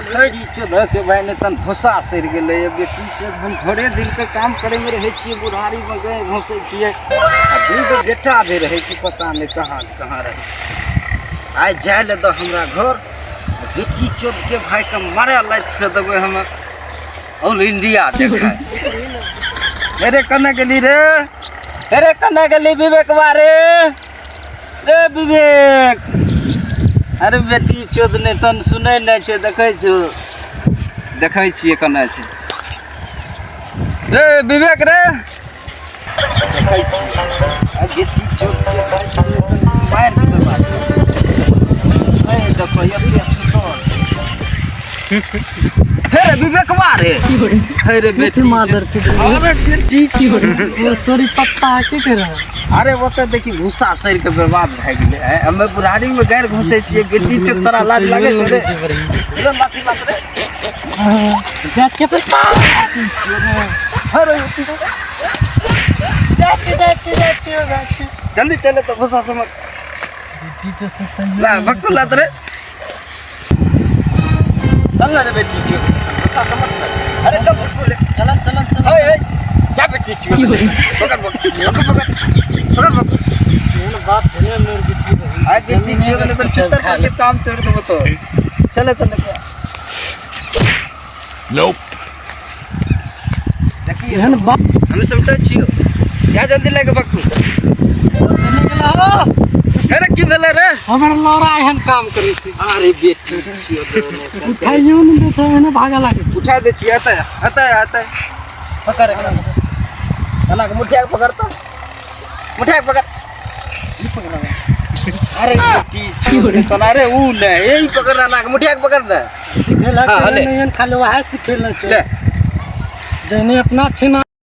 देखई चोद के भाई ने तन भूसा सर गेले बेटी से हम घरे दिल के काम करे में रहे छी बुढ़ारी में गए घोसे छिए दू बेटा भी रहे छी पता नहीं कहां रहे आइ जाए ले तो हमरा घर बेटी चोद के भाई के मारे लाइट से देबे हम ऑल इंडिया देखा मेरे कने गेली रे तेरे कने गेली विवेक बारे रे विवेक अरे बेटी चोद ने तन सुनै नै छै देखै छियै कने छै रे विवेक रे देखै छियै आ बेटी चोद के मार देबे बात ए देखो ये सुतल हे विवेक मारे हे रे बेटी मादर छी अरे बेटी की वो सॉरी पत्ता के करा अरे वो तो देखी भूसा सर के बर्बाद भ गेले है हमें बुढ़ारी में गैर घुसे छिए गिट्टी चोक तोरा लाज लागे रे एकदम माथी बात रे जात के पत्ता अरे जात जल्दी चले तो भूसा समझ टीचर से तैयार ला बकुला रे चल रे बेटी के भूसा समझ अरे चल भूसा ले चल ओए जा बेटी पकड़ बात है मेरे की आ बेटी चोद ने तो 70 के काम तोड़ दो तो चले तो लेके Nope. देखिए एहन बात हम समझै छियो जा जल्दी लेके बक्कू करने गेला हो अरे की भेले रे हमर लौरा एहन काम करे छी अरे बेटी चोद ने उठाइयो न देता है ना भागा लागे उठा दे छी आता पकड़ कना के मुठिया के पकड़ता मुठिया के पकड़ अरे बेटी चोद कना रे ऊ ने यही पकड़ना ना मुठिया के पकड़ ना सिखेला हाँ, ले। नहीं खाली वहां सिखेला ले जने अपना छिना